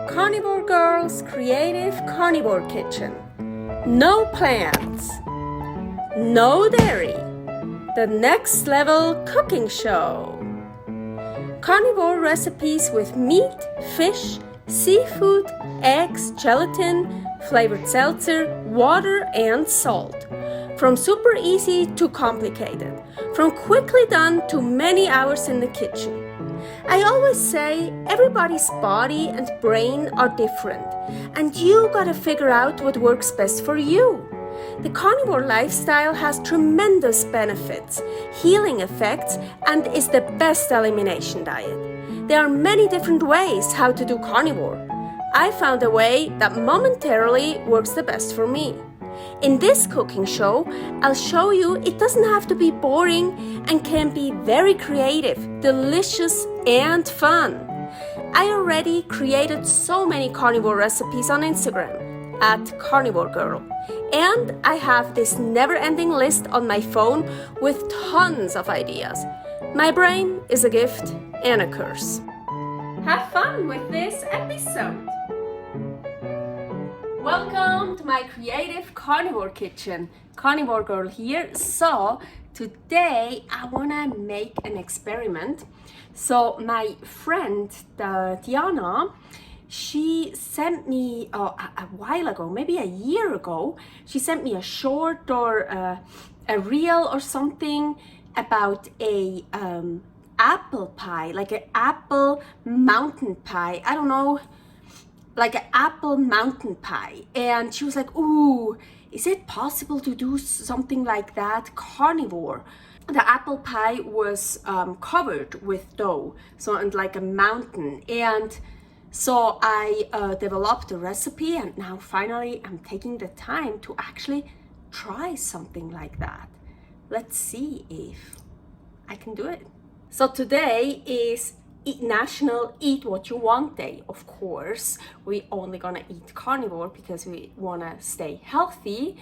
Carnivore Girl's Creative Carnivore Kitchen. No plants, no dairy, the next level cooking show. Carnivore recipes with meat, fish, seafood, eggs, gelatin, flavored seltzer, water and salt. From super easy to complicated, from quickly done to many hours in the kitchen. I always say everybody's body and brain are different, and you gotta figure out what works best for you. The carnivore lifestyle has tremendous benefits, healing effects, and is the best elimination diet. There are many different ways how to do carnivore. I found a way that momentarily works the best for me. In this cooking show, I'll show you it doesn't have to be boring and can be very creative, delicious, and fun. I already created so many carnivore recipes on Instagram @karnivorgirl, and I have this never-ending list on my phone with tons of ideas. My brain is a gift and a curse. Have fun with this episode. Welcome to my creative carnivore kitchen. Carnivore Girl here. So today I wanna make an experiment. So my friend Diana, she sent me a while ago, maybe a year ago, she sent me a short or a reel or something about a apple pie, like an apple mountain pie. I don't know, like an apple mountain pie. And she was like, ooh, is it possible to do something like that carnivore? The apple pie was covered with dough, so and like a mountain. And so I developed a recipe, and now finally I'm taking the time to actually try something like that. Let's see if I can do it. So today is National Eat What You Want Day. Of course, we only gonna eat carnivore because we wanna stay healthy.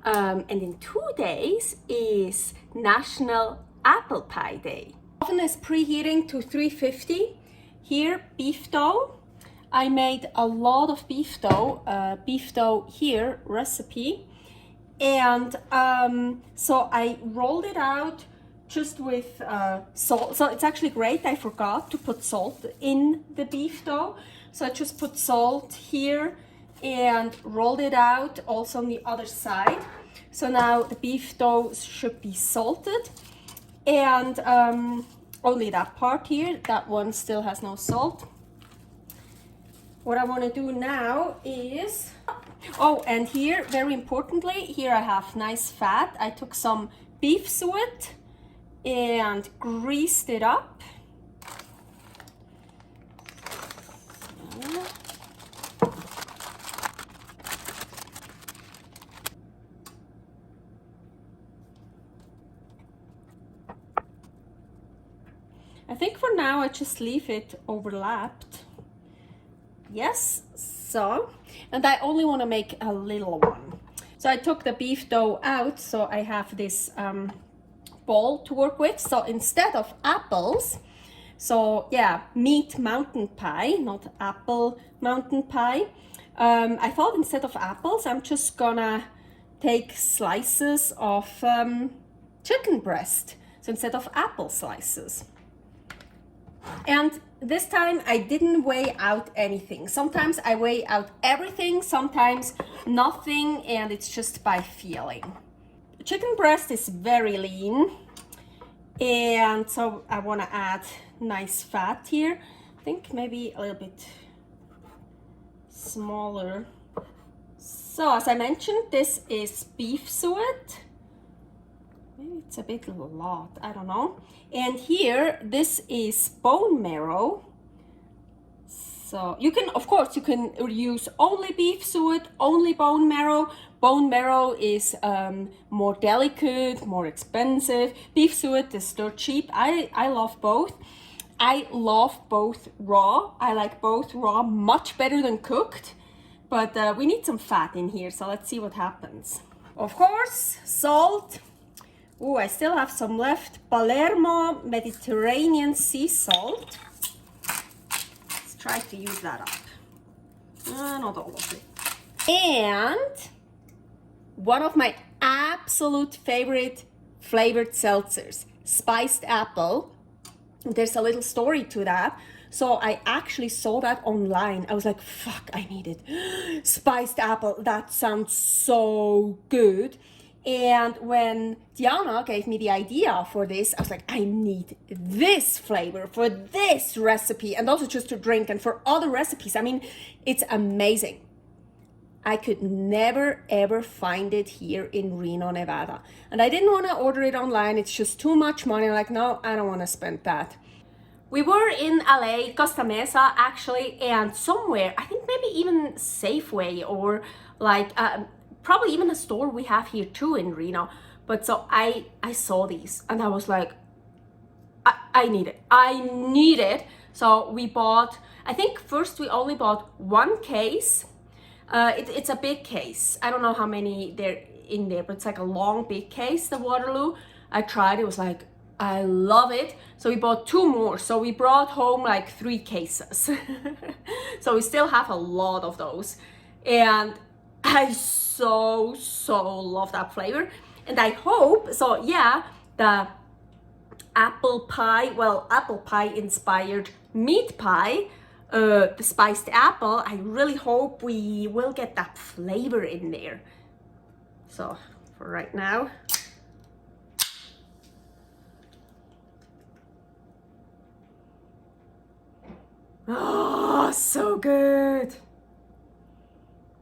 And in 2 days is National Apple Pie Day. Oven is preheating to 350. Here, beef dough. I made a lot of beef dough here recipe. And so I rolled it out just with salt. So it's actually great, I forgot to put salt in the beef dough. So I just put salt here and rolled it out also on the other side. So now the beef dough should be salted, and only that part here, that one still has no salt. What I want to do now is, oh, and here, very importantly, here I have nice fat. I took some beef suet and greased it up. I think for now I just leave it overlapped. Yes, so, and I only want to make a little one. So I took the beef dough out, so I have this bowl to work with. So instead of apples, so yeah, meat mountain pie, not apple mountain pie. I thought instead of apples, I'm just gonna take slices of chicken breast. So instead of apple slices. And this time I didn't weigh out anything. Sometimes I weigh out everything, sometimes nothing, and it's just by feeling. Chicken breast is very lean, and so I want to add nice fat here. I think maybe a little bit smaller. So as I mentioned, this is beef suet. Maybe it's a bit a lot, I don't know. And here, this is bone marrow. So you can, of course, you can use only beef suet, only bone marrow. Bone marrow is more delicate, more expensive. Beef suet is still cheap. I love both. I love both raw. I like both raw much better than cooked. But we need some fat in here, so let's see what happens. Of course, salt. Oh, I still have some left. Palermo Mediterranean sea salt. Let's try to use that up. Not all of it. And one of my absolute favorite flavored seltzers, Spiced Apple. There's a little story to that. So I actually saw that online. I was like, fuck, I need it. Spiced Apple, that sounds so good. And when Diana gave me the idea for this, I was like, I need this flavor for this recipe and also just to drink and for other recipes. I mean, it's amazing. I could never ever find it here in Reno, Nevada. And I didn't want to order it online. It's just too much money. I'm like, no, I don't want to spend that. We were in LA, Costa Mesa actually, and somewhere, I think maybe even Safeway or like probably even a store we have here too in Reno. But so I saw these and I was like, I need it. I need it. So we bought, I think first we only bought one case. It's a big case. I don't know how many there in there, but it's like a long big case, the Waterloo. I tried, it was like, I love it. So we bought two more. So we brought home like 3 cases. So we still have a lot of those. And I so love that flavor. And I hope, so yeah, the apple pie, well, apple pie inspired meat pie, the spiced apple, I really hope we will get that flavor in there. So for right now, oh, so good.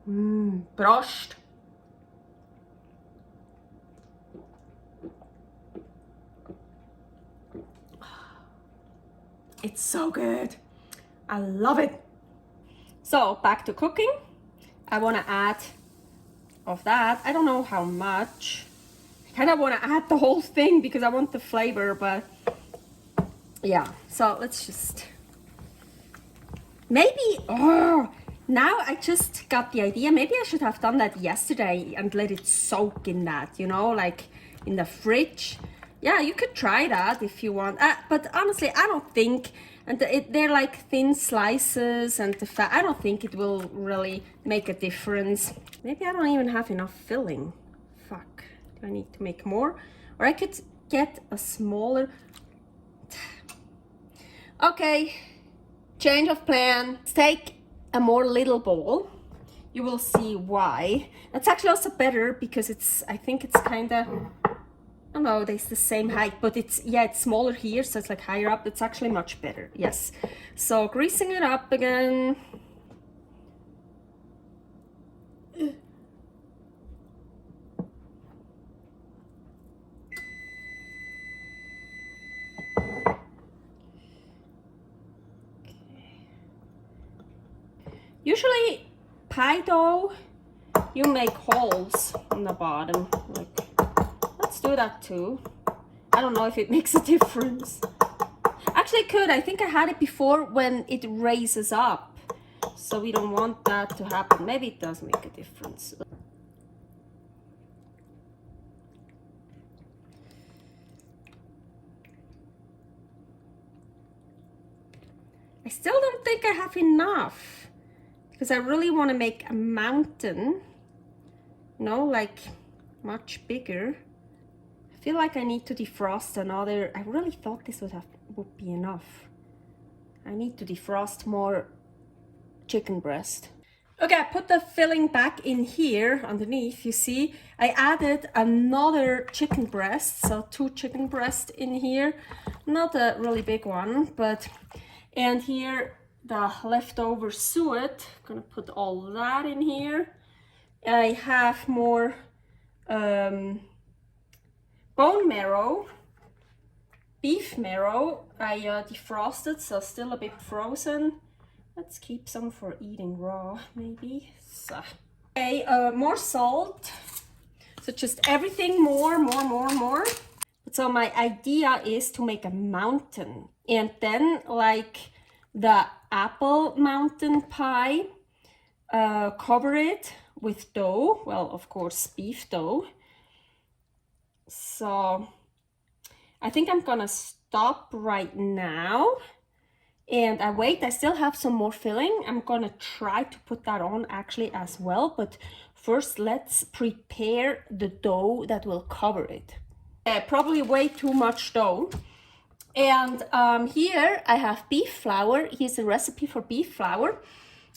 Prost. It's so good. I love it. So back to cooking. I want to add of that. I don't know how much. I kind of want to add the whole thing because I want the flavor, but yeah. So let's just maybe, oh, now I just got the idea. Maybe I should have done that yesterday and let it soak in that, you know, like in the fridge. Yeah, you could try that if you want. But honestly, I don't think, and they're like thin slices and the fat, I don't think it will really make a difference. Maybe I don't even have enough filling. Fuck, do I need to make more? Or I could get a smaller. Okay, change of plan. Let's take a more little bowl. You will see why. That's actually also better because it's, I think it's kind of, I don't know, it's the same height, but it's, yeah, it's smaller here, so it's like higher up. It's actually much better, yes. So greasing it up again. Usually pie dough, you make holes on the bottom. Like, let's do that too. I don't know if it makes a difference. Actually it could. I think I had it before when it raises up. So we don't want that to happen. Maybe it does make a difference. I still don't think I have enough. Because I really want to make a mountain, you know, like much bigger. I feel like I need to defrost another. I really thought this would be enough. I need to defrost more chicken breast. Okay, I put the filling back in here underneath. You see, I added another chicken breast, so 2 chicken breasts in here. Not a really big one, but, and here the leftover suet. I'm gonna put all that in here. I have more bone marrow, beef marrow. I defrosted, so still a bit frozen. Let's keep some for eating raw, maybe. So, okay, more salt. So just everything more. So my idea is to make a mountain, and then like the apple mountain pie, cover it with dough. Well, of course, beef dough. So I think I'm gonna stop right now. And I still have some more filling. I'm gonna try to put that on actually as well, but first let's prepare the dough that will cover it. Probably way too much dough. And here I have beef flour. Here's a recipe for beef flour.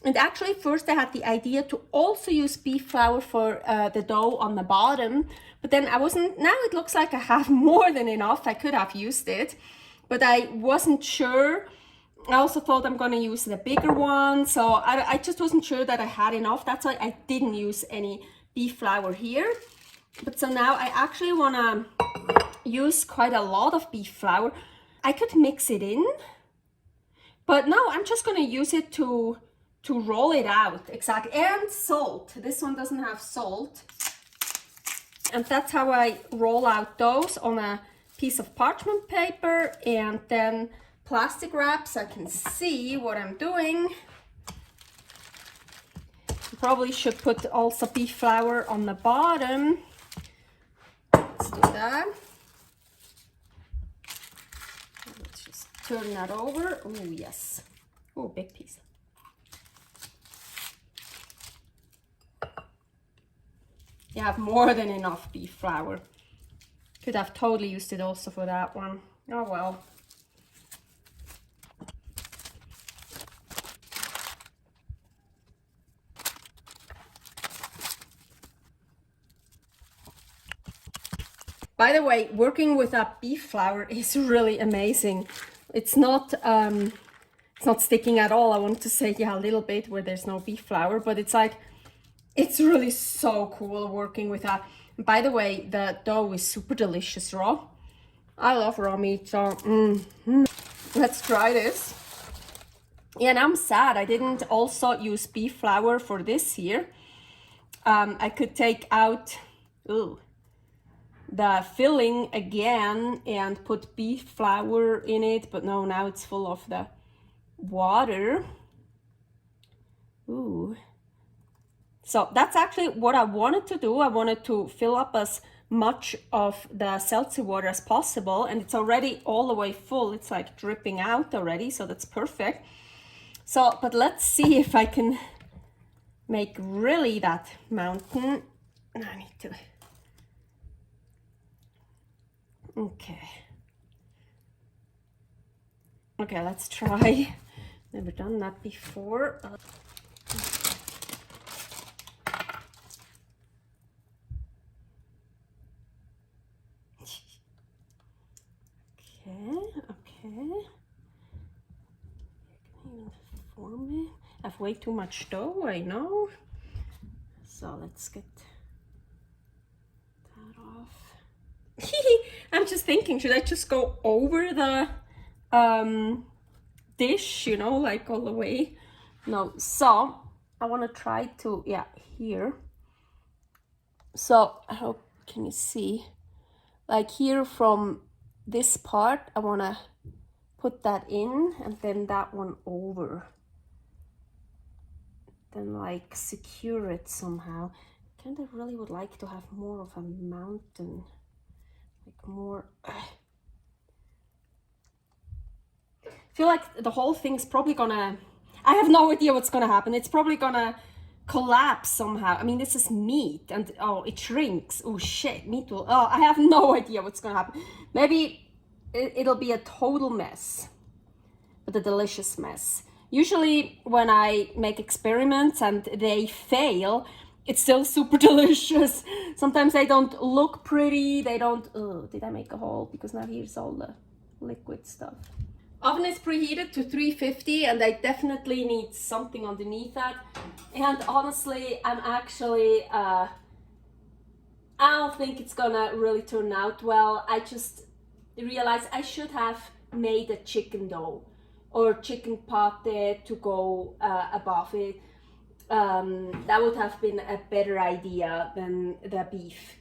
And actually first I had the idea to also use beef flour for the dough on the bottom, but then now it looks like I have more than enough. I could have used it, but I wasn't sure. I also thought I'm gonna use the bigger one, so I just wasn't sure that I had enough. That's why I didn't use any beef flour here. But so now I actually wanna use quite a lot of beef flour. I could mix it in, but no, I'm just gonna use it to roll it out. Exactly. And salt. This one doesn't have salt. And that's how I roll out those, on a piece of parchment paper and then plastic wrap so I can see what I'm doing. You probably should put also beef flour on the bottom. Let's do that. Let's just turn that over. Oh yes. Oh, big piece. You have more than enough beef flour. Could have totally used it also for that one. Oh well. By the way, working with that beef flour is really amazing. It's not sticking at all. I want to say, yeah, a little bit where there's no beef flour, but it's like, it's really so cool working with that. And by the way, the dough is super delicious raw. I love raw meat, so let's try this. Yeah, and I'm sad I didn't also use beef flour for this here. I could take out the filling again and put beef flour in it, but no, now it's full of the water. Ooh. So that's actually what I wanted to do. I wanted to fill up as much of the seltzer water as possible, and it's already all the way full. It's like dripping out already, so that's perfect. So, but let's see if I can make really that mountain. I need to. Okay. Okay, let's try. Never done that before. Okay. Form it. I have way too much dough, I know. So let's get that off. I'm just thinking, should I just go over the dish, you know, like all the way? No, so I want to try to, yeah, here. So I hope, can you see? Like here from this part, I want to put that in and then that one over. Then like secure it somehow. Kind of really would like to have more of a mountain. Like more. I feel like the whole thing's probably gonna, I have no idea what's gonna happen. It's probably gonna collapse somehow. I mean, this is meat and oh, it shrinks. Oh shit, meat will, oh, I have no idea what's gonna happen. Maybe it'll be a total mess, but a delicious mess. Usually when I make experiments and they fail, it's still super delicious. Sometimes they don't look pretty, they don't, oh, did I make a hole? Because now here's all the liquid stuff. Oven is preheated to 350 and I definitely need something underneath that. And honestly, I'm actually, I don't think it's gonna really turn out well. I just realized I should have made a chicken dough or chicken pate to go above it. That would have been a better idea than the beef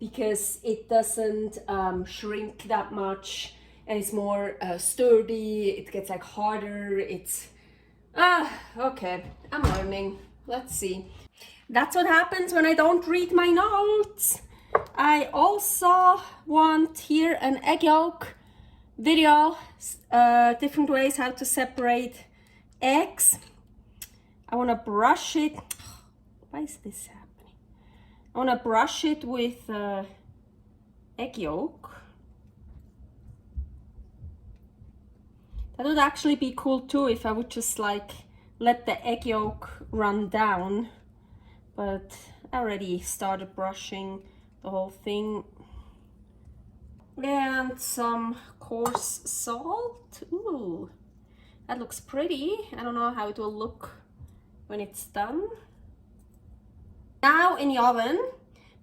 because it doesn't shrink that much and it's more sturdy. It gets like harder. It's okay, I'm learning. Let's see. That's what happens when I don't read my notes. I also want here an egg yolk video, different ways how to separate eggs. I want to brush it. Why is this happening? I want to brush it with egg yolk. That would actually be cool too if I would just like let the egg yolk run down, but I already started brushing the whole thing. And some coarse salt. Ooh, that looks pretty. I don't know how it will look when it's done. Now in the oven,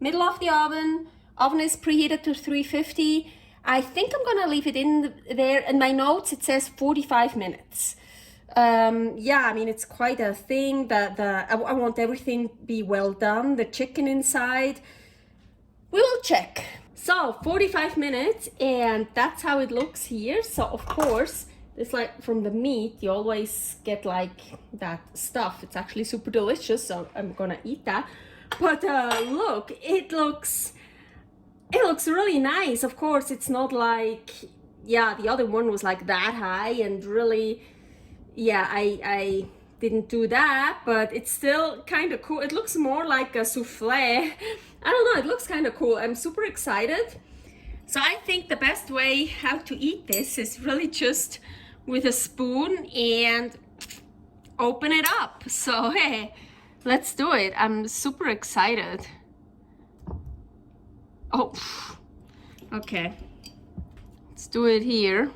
middle of the oven. Oven is preheated to 350. I think I'm gonna leave it in there. In my notes it says 45 minutes. Yeah, I mean, it's quite a thing. I want everything be well done. The chicken inside, we will check. So 45 minutes, and that's how it looks here. So of course, it's like from the meat, you always get like that stuff. It's actually super delicious, so I'm gonna eat that. But look, it looks really nice. Of course, it's not like, yeah, the other one was like that high and really, yeah, I didn't do that, but it's still kind of cool. It looks more like a souffle. I don't know, it looks kind of cool. I'm super excited. So I think the best way how to eat this is really just with a spoon and open it up. So hey, let's do it. I'm super excited. Oh, okay. Let's do it here.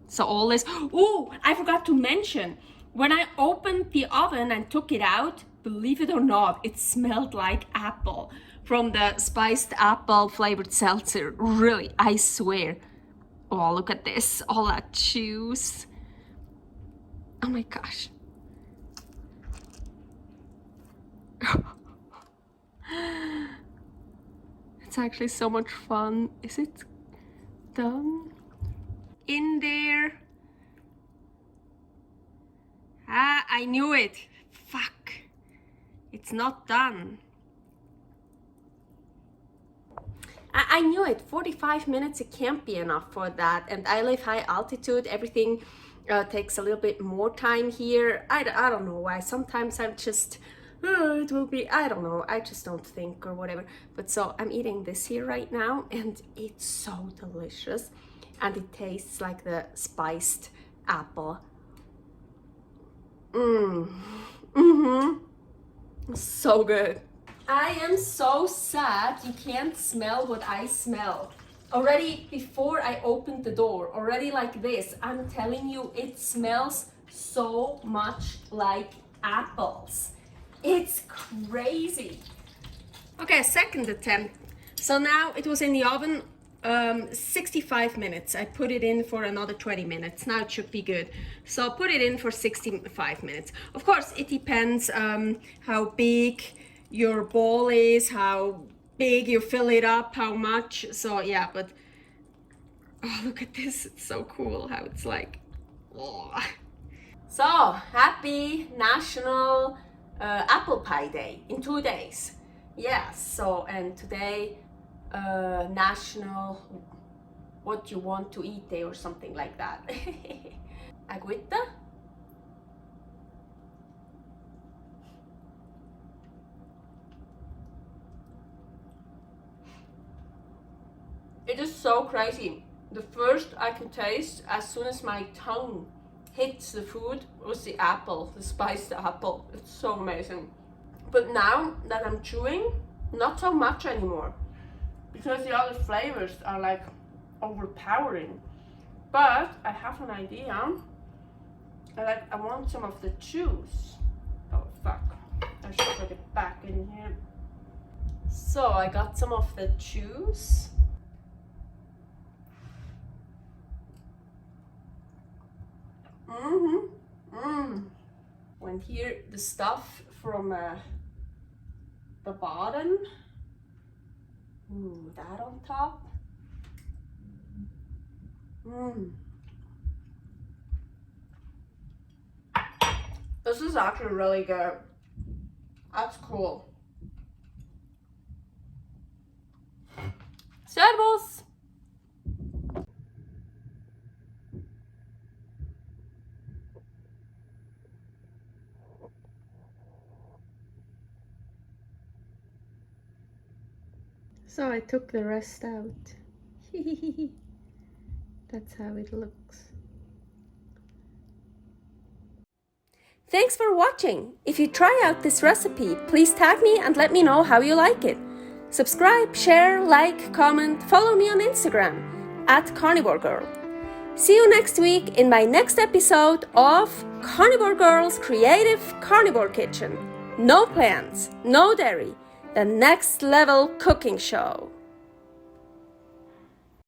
So all this, oh, I forgot to mention, when I opened the oven and took it out, believe it or not, it smelled like apple from the spiced apple flavored seltzer. Really, I swear. Oh, look at this, all that juice. Oh my gosh. It's actually so much fun. Is it done? In there. Ah, I knew it. Fuck. It's not done. I knew it. 45 minutes, it can't be enough for that. And I live high altitude. Everything takes a little bit more time here. I don't know why. Sometimes I'm just, it will be, I don't know. I just don't think or whatever. But so I'm eating this here right now, and it's so delicious. And it tastes like the spiced apple. So good. I am so sad you can't smell what I smell. Already before I opened the door, already like this, I'm telling you, it smells so much like apples. It's crazy. Okay, second attempt. So now it was in the oven 65 minutes. I put it in for another 20 minutes. Now it should be good. So put it in for 65 minutes. Of course, it depends how big your bowl is, how big you fill it up, how much. So yeah, but oh, look at this. It's so cool how it's like. Oh. So happy National Apple Pie Day in 2 days. Yes, so and today National What You Want to Eat Day or something like that. Agüita. It is so crazy. The first I can taste as soon as my tongue hits the food was the apple, the spiced apple. It's so amazing. But now that I'm chewing, not so much anymore, because the other flavors are like overpowering. But I have an idea. I want some of the juice. Oh fuck, I should put it back in here. So I got some of the juice. And here the stuff from the bottom. Ooh, that on top. This is actually really good. That's cool. Servus! So I took the rest out. That's how it looks. Thanks for watching. If you try out this recipe, please tag me and let me know how you like it. Subscribe, share, like, comment, follow me on Instagram @karnivorgirl. See you next week in my next episode of Carnivore Girl's Creative Carnivore Kitchen. No plants, no dairy, the next level cooking show.